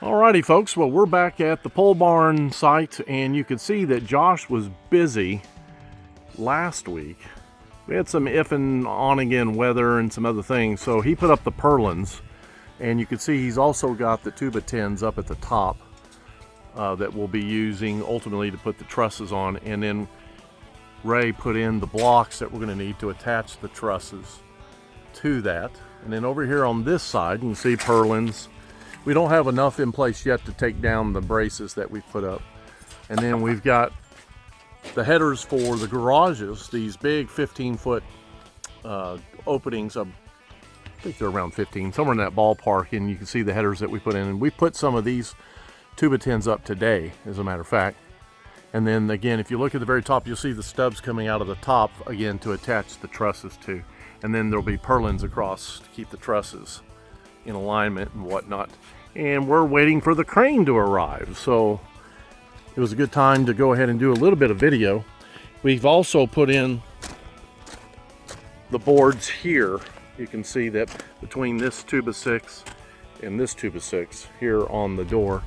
Alrighty folks, well we're back at the pole barn site, and you can see that Josh was busy last week. We had some if and on again weather and some other things, so he put up the purlins, and you can see he's also got the tuba tins up at the top that we'll be using ultimately to put the trusses on, and then Ray put in the blocks that we're going to need to attach the trusses to that. And then over here on this side you can see purlins. We don't have enough in place yet to take down the braces that we put up. And then we've got the headers for the garages, these big 15-foot openings. I think they're around 15, somewhere in that ballpark, and you can see the headers that we put in. And we put some of these tuba tins up today, as a matter of fact. And then again, if you look at the very top, you'll see the stubs coming out of the top again to attach the trusses to. And then there'll be purlins across to keep the trusses in alignment and whatnot. And we're waiting for the crane to arrive, so it was a good time to go ahead and do a little bit of video. We've also put in the boards here. You can see that between this tuba 6 and this tuba 6 here on the door,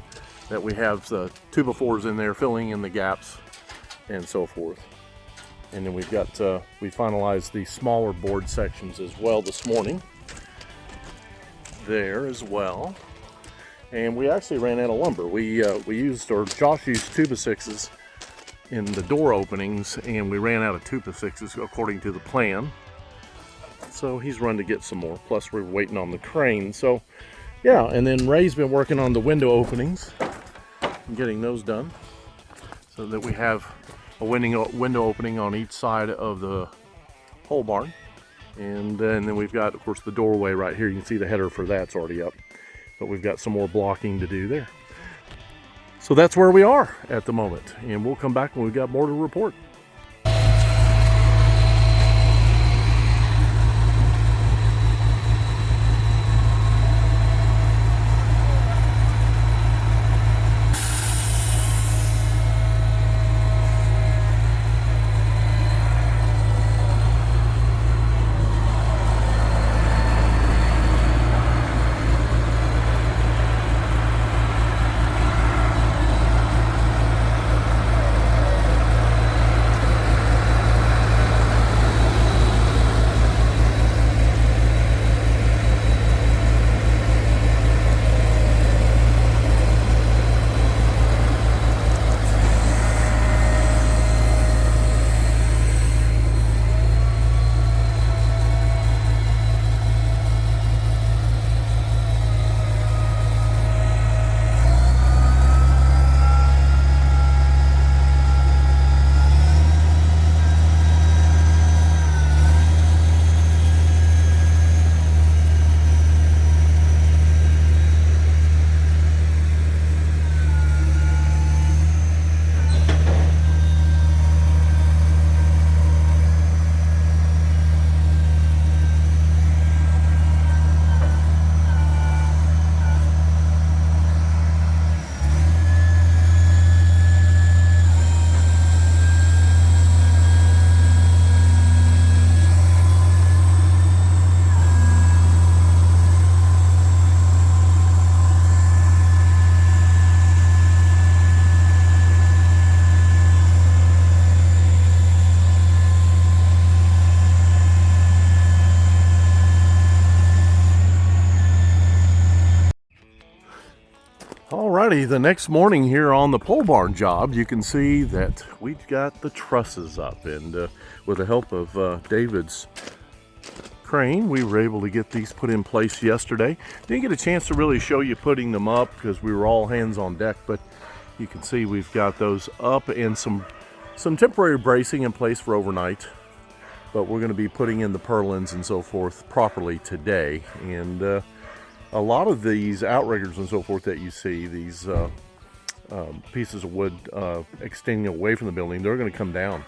that we have the tuba 4s in there filling in the gaps and so forth. And then we've got we finalized the smaller board sections as well this morning there as well. And we actually ran out of lumber. We used, or Josh used tuba 6s in the door openings, and we ran out of tuba 6s according to the plan. So he's run to get some more. Plus we're waiting on the crane. So yeah, and then Ray's been working on the window openings and getting those done so that we have a window opening on each side of the pole barn. And then we've got, of course, the doorway right here. You can see the header for that's already up, but we've got some more blocking to do there. So that's where we are at the moment, and we'll come back when we've got more to report. Alrighty, the next morning here on the pole barn job, you can see that we've got the trusses up, and with the help of David's crane, we were able to get these put in place yesterday. Didn't get a chance to really show you putting them up because we were all hands on deck, but you can see we've got those up and some temporary bracing in place for overnight. But we're going to be putting in the purlins and so forth properly today, and a lot of these outriggers and so forth that you see, these pieces of wood extending away from the building, they're going to come down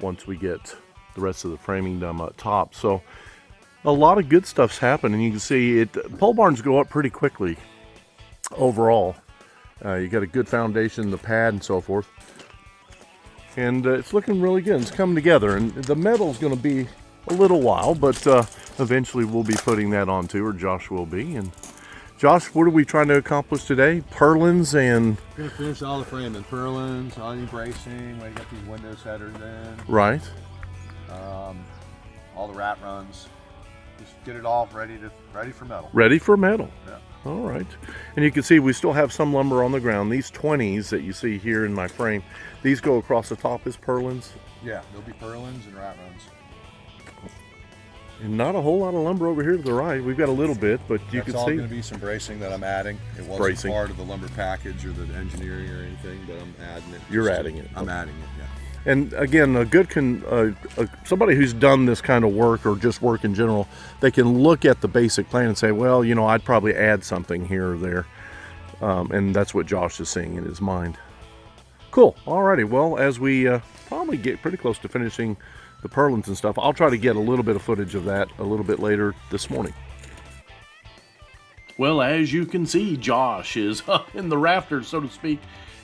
once we get the rest of the framing done up top. So a lot of good stuff's happening. You can see it. Pole barns go up pretty quickly overall. You got a good foundation, the pad and so forth, and it's looking really good. It's coming together, and the metal's going to be a little while, but eventually we'll be putting that on too, or Josh will be. And Josh, what are we trying to accomplish today? Purlins and... We're gonna finish all the framing, purlins, onion bracing, where you got these windows headers in. Right. All the rat runs. Just get it all ready for metal. Ready for metal. Yeah. All right. And you can see we still have some lumber on the ground. These 20s that you see here in my frame, these go across the top as purlins. Yeah, there'll be purlins and rat runs. And not a whole lot of lumber over here to the right. We've got a little bit, but you can see. That's all going to be some bracing that I'm adding. It wasn't bracing. Part of the lumber package or the engineering or anything, but I'm adding it. You're adding it. I'm adding it, yeah. And again, a good somebody who's done this kind of work or just work in general, they can look at the basic plan and say, well, you know, I'd probably add something here or there. And that's what Josh is seeing in his mind. Cool. Alrighty. Well, as we probably get pretty close to finishing the purlins and stuff, I'll try to get a little bit of footage of that a little bit later this morning. Well, as you can see, Josh is up in the rafters, so to speak,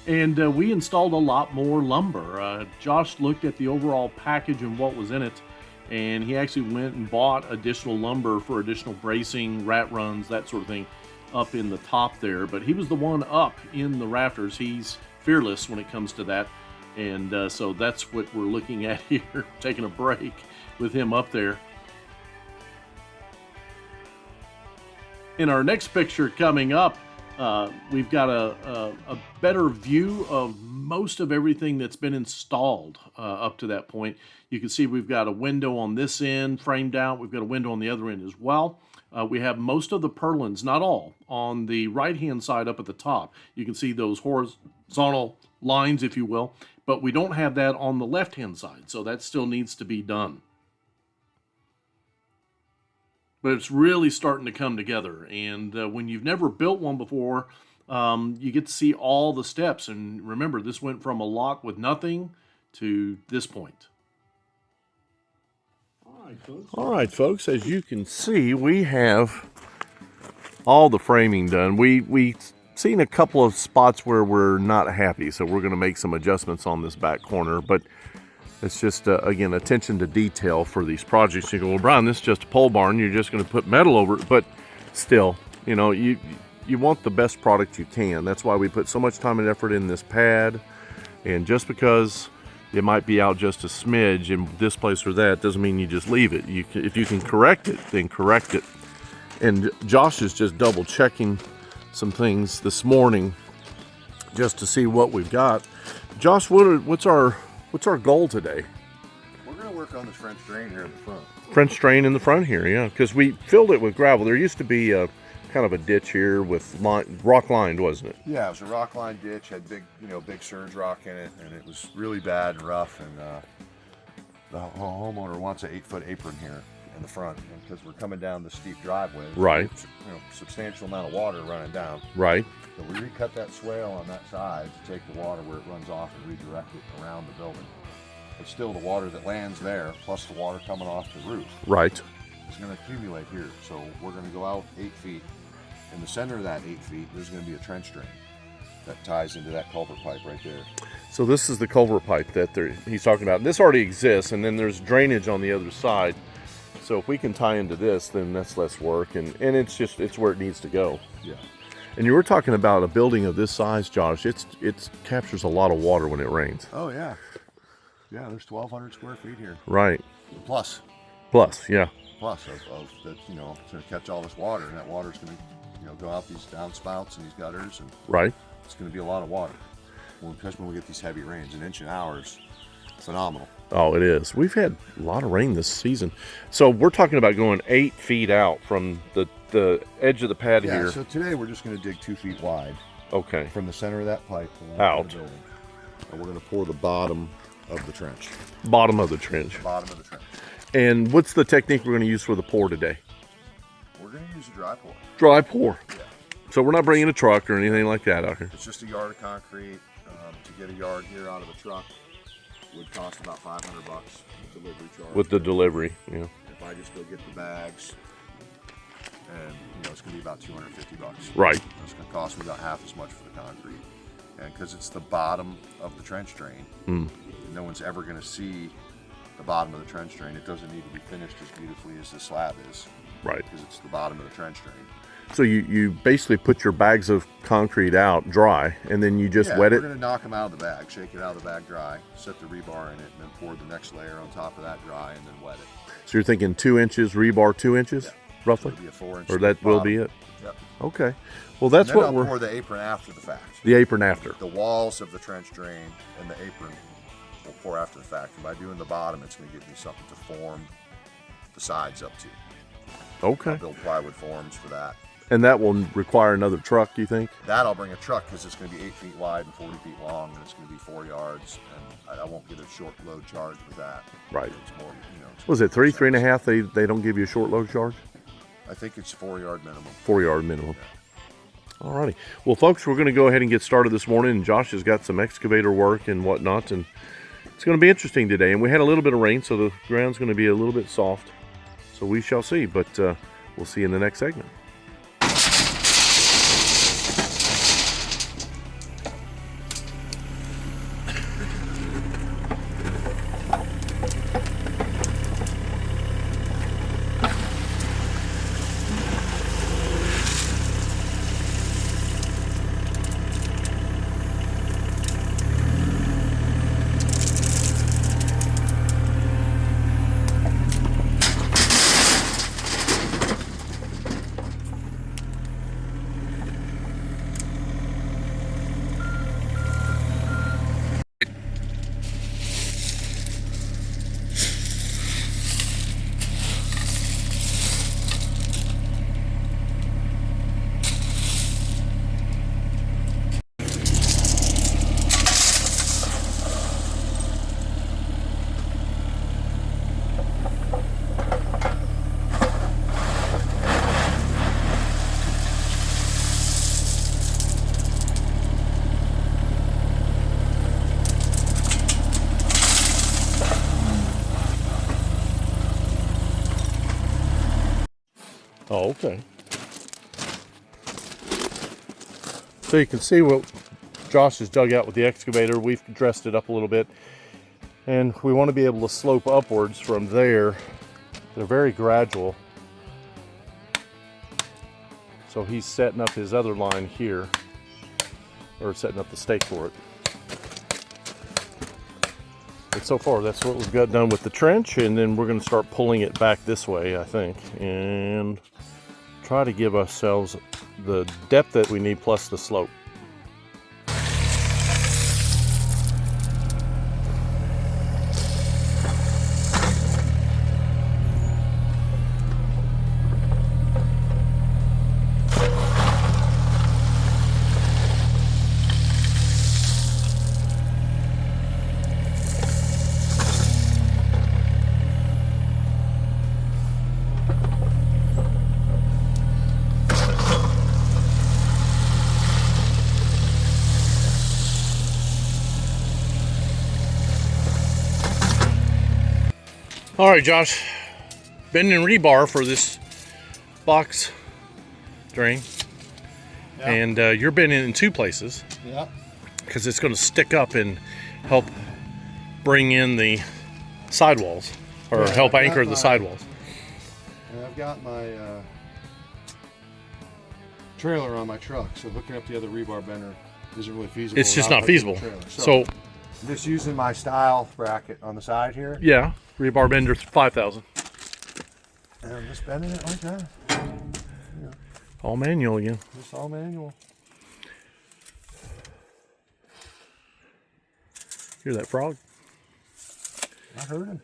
and we installed a lot more lumber. Josh looked at the overall package and what was in it, and he actually went and bought additional lumber for additional bracing, rat runs, that sort of thing, up in the top there. But he was the one up in the rafters. He's fearless when it comes to that. And so that's what we're looking at here, taking a break with him up there. In our next picture coming up, we've got a better view of most of everything that's been installed up to that point. You can see we've got a window on this end framed out. We've got a window on the other end as well. We have most of the purlins, not all, on the right-hand side up at the top. You can see those horizontal lines, if you will, but we don't have that on the left-hand side, so that still needs to be done. But it's really starting to come together, and when you've never built one before, you get to see all the steps. And remember, this went from a lot with nothing to this point. All right, folks, as you can see, we have all the framing done. We've seen a couple of spots where we're not happy, so we're going to make some adjustments on this back corner, but it's just, again, attention to detail for these projects. You go, well, Brian, this is just a pole barn. You're just going to put metal over it. But still, you know, you want the best product you can. That's why we put so much time and effort in this pad. And just because it might be out just a smidge in this place or that doesn't mean you just leave it. If you can correct it, then correct it. And Josh is just double checking some things this morning just to see what we've got. Josh, what's our goal today? We're going to work on this French drain here in the front. French drain in the front here, yeah, because we filled it with gravel. There used to be a kind of a ditch here with rock lined, wasn't it? Yeah, it was a rock lined ditch, had big surge rock in it, and it was really bad and rough. And the homeowner wants an 8-foot apron here in the front, because we're coming down the steep driveway. Right. Substantial amount of water running down. Right. So we recut that swale on that side to take the water where it runs off and redirect it around the building. But still, the water that lands there, plus the water coming off the roof, right, is going to accumulate here. So we're going to go out 8 feet. In the center of that 8 feet, there's going to be a trench drain that ties into that culvert pipe right there. So this is the culvert pipe that he's talking about. This already exists, and then there's drainage on the other side. So if we can tie into this, then that's less work, and it's where it needs to go. Yeah. And you were talking about a building of this size, Josh. It captures a lot of water when it rains. Oh yeah. Yeah, there's 1,200 square feet here. Right. Plus, yeah. Plus of that, it's going to catch all this water, and that water's going to, go out these downspouts and these gutters, and right. It's going to be a lot of water. Well, especially when we get these heavy rains, an inch an hour is phenomenal. Oh, it is. We've had a lot of rain this season. So we're talking about going 8 feet out from the edge of the pad here. Yeah, so today we're just going to dig 2 feet wide. Okay. From the center of that pipe out. The building. And we're going to pour the bottom of the trench. Bottom of the trench. The bottom of the trench. And what's the technique we're going to use for the pour today? We're going to use a dry pour. Dry pour. Yeah. So we're not bringing a truck or anything like that out here. It's just a yard of concrete. To get a yard here out of a truck would cost about $500 delivery charge. With the delivery, yeah. If I just go get the bags, and it's going to be about $250. Right. It's going to cost me about half as much for the concrete, and because it's the bottom of the trench drain, no one's ever going to see the bottom of the trench drain. It doesn't need to be finished as beautifully as the slab is. Right. Because it's the bottom of the trench drain. So you basically put your bags of concrete out dry, and then you just wet we're it? We're going to knock them out of the bag, shake it out of the bag dry, set the rebar in it, and then pour the next layer on top of that dry, and then wet it. So you're thinking 2 inches, rebar 2 inches, Yeah. roughly? So it'll be a 4-inch or that will bottom. be it? Yep. Okay. Well, that's and then what I'll we're... pour the apron after the fact. The apron after. The walls of the trench drain and the apron will pour after the fact. And by doing the bottom, it's going to give me something to form the sides up to. Okay. I'll build plywood forms for that. And that will require another truck, you think? That I'll bring a truck because it's going to be 8 feet wide and 40 feet long, and it's going to be 4 yards, and I won't get a short load charge with that. Right. It's more, Was it 3.5? They don't give you a short load charge? I think it's 4-yard minimum. 4-yard minimum. Alrighty. Well, folks, we're going to go ahead and get started this morning, and Josh has got some excavator work and whatnot, and it's going to be interesting today. And we had a little bit of rain, so the ground's going to be a little bit soft. So we shall see, but we'll see you in the next segment. Oh, okay. So you can see what Josh has dug out with the excavator. We've dressed it up a little bit, and we want to be able to slope upwards from there. They're very gradual. So he's setting up his other line here, or setting up the stake for it. But so far, that's what we've got done with the trench, and then we're going to start pulling it back this way, I think, and try to give ourselves the depth that we need plus the slope. All right, Josh, bending rebar for this box drain. Yep. And you're bending in 2 places. Yep. Because it's going to stick up and help bring in the sidewalls, or help anchor the sidewalls. And I've got my trailer on my truck, so hooking up the other rebar bender isn't really feasible. It's just not feasible. So I'm just using my style bracket on the side here. yeah, rebar bender 5,000. And I'm just bending it like that. All manual again. Just all manual. Hear that frog? I heard him.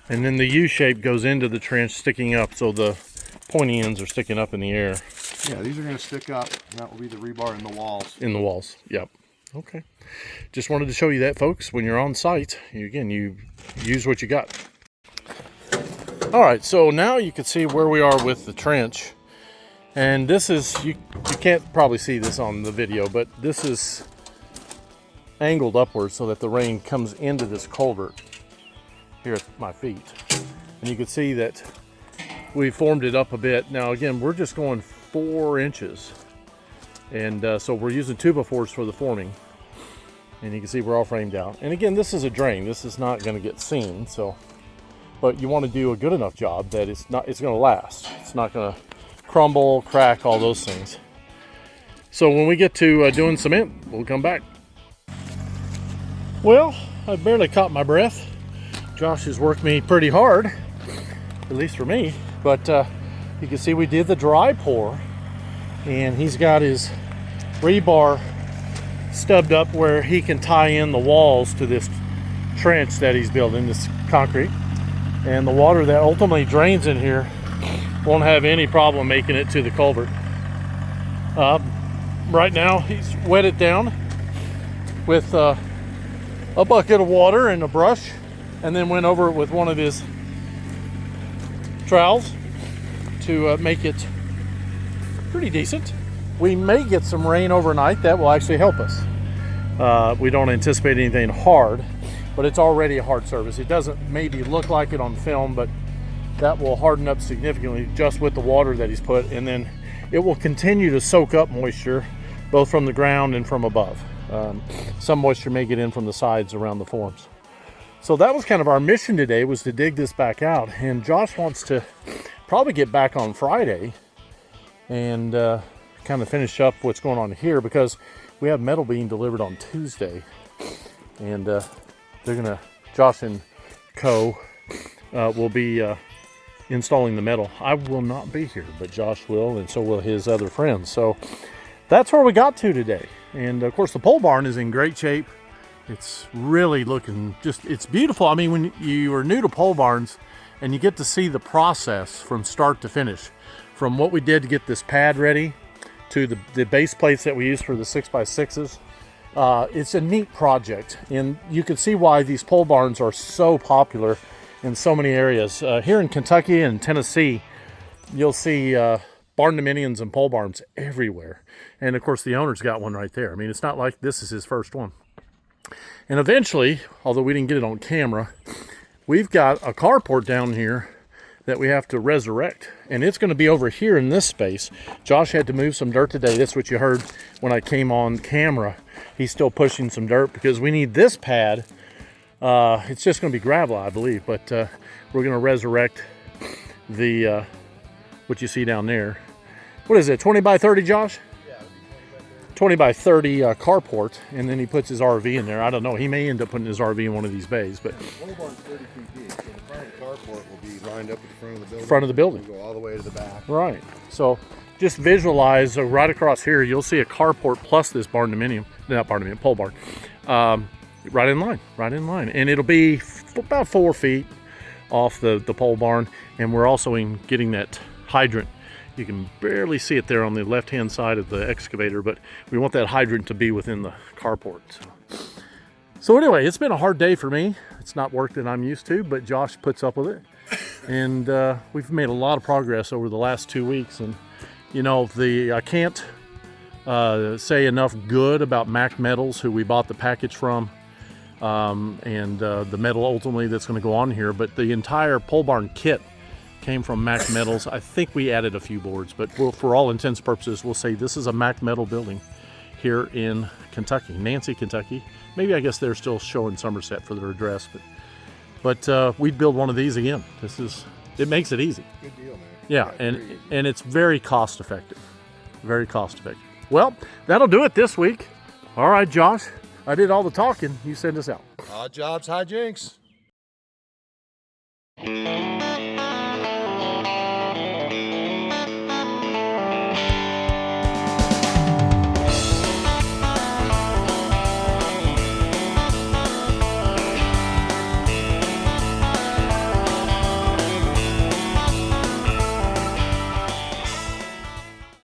And then the U shape goes into the trench sticking up, so the pointy ends are sticking up in the air. Yeah, these are going to stick up, and that will be the rebar in the walls. In the walls, yep. Okay. Just wanted to show you that, folks. When you're on site, you use what you got. All right, so now you can see where we are with the trench. And this is, you can't probably see this on the video, but this is angled upwards so that the rain comes into this culvert here at my feet. And you can see that we formed it up a bit. Now again, we're just going 4 inches And so we're using 2x4s for the forming. And you can see we're all framed out. And again, this is a drain. This is not going to get seen. So, but you want to do a good enough job that it's going to last. It's not going to crumble, crack, all those things. So when we get to doing cement, we'll come back. Well, I barely caught my breath. Josh has worked me pretty hard, at least for me. But you can see we did the dry pour, and he's got his rebar stubbed up where he can tie in the walls to this trench that he's building, this concrete. And the water that ultimately drains in here won't have any problem making it to the culvert. Right now he's wet it down with a bucket of water and a brush, and then went over it with one of his trowels to make it pretty decent. We may get some rain overnight. That will actually help us. We don't anticipate anything hard, but it's already a hard surface. It doesn't maybe look like it on film, but that will harden up significantly just with the water that he's put, and then it will continue to soak up moisture both from the ground and from above. Some moisture may get in from the sides around the forms. So that was kind of our mission today, was to dig this back out. And Josh wants to probably get back on Friday and kind of finish up what's going on here, because we have metal being delivered on Tuesday. And they're gonna, Josh and co will be installing the metal. I will not be here, but Josh will, and so will his other friends. So that's where we got to today. And of course the pole barn is in great shape. It's really looking it's beautiful. I mean, when you are new to pole barns and you get to see the process from start to finish, from what we did to get this pad ready to the base plates that we use for the 6x6s, it's a neat project. And you can see why these pole barns are so popular in so many areas. Here in Kentucky and Tennessee, you'll see barn dominions and pole barns everywhere. And of course the owner's got one right there. I mean, it's not like this is his first one. And eventually, although we didn't get it on camera, we've got a carport down here that we have to resurrect. And it's going to be over here in this space. Josh had to move some dirt today. That's what you heard when I came on camera. He's still pushing some dirt because we need this pad. It's just going to be gravel, I believe. But we're going to resurrect the what you see down there. What is it, 20 by 30, Josh? 20 by 30 carport, and then he puts his RV in there. I don't know. He may end up putting his RV in one of these bays, but the pole barn's 30 feet deep, so the front of the carport will be lined up at the front of the building. Front of the building. We'll go all the way to the back. Right. So just visualize right across here. You'll see a carport plus this barn dominium, not barn dominium, pole barn, right in line, and it'll be about 4 feet off the pole barn. And we're also getting that hydrant. You can barely see it there on the left-hand side of the excavator, but we want that hydrant to be within the carport. So anyway, it's been a hard day for me. It's not work that I'm used to, but Josh puts up with it. And we've made a lot of progress over the last 2 weeks. And, you know, I can't say enough good about Mac Metals, who we bought the package from, and the metal ultimately that's going to go on here. But the entire pole barn kit came from Mac Metals. I think we added a few boards, but for all intents and purposes, we'll say this is a Mac Metal building here in Kentucky, Nancy, Kentucky. Maybe I guess they're still showing Somerset for their address, but we'd build one of these again. It makes it easy. Good deal, man. Yeah, and it's very cost effective. Very cost effective. Well, that'll do it this week. All right, Josh, I did all the talking. You send us out. Odd jobs, high jinks.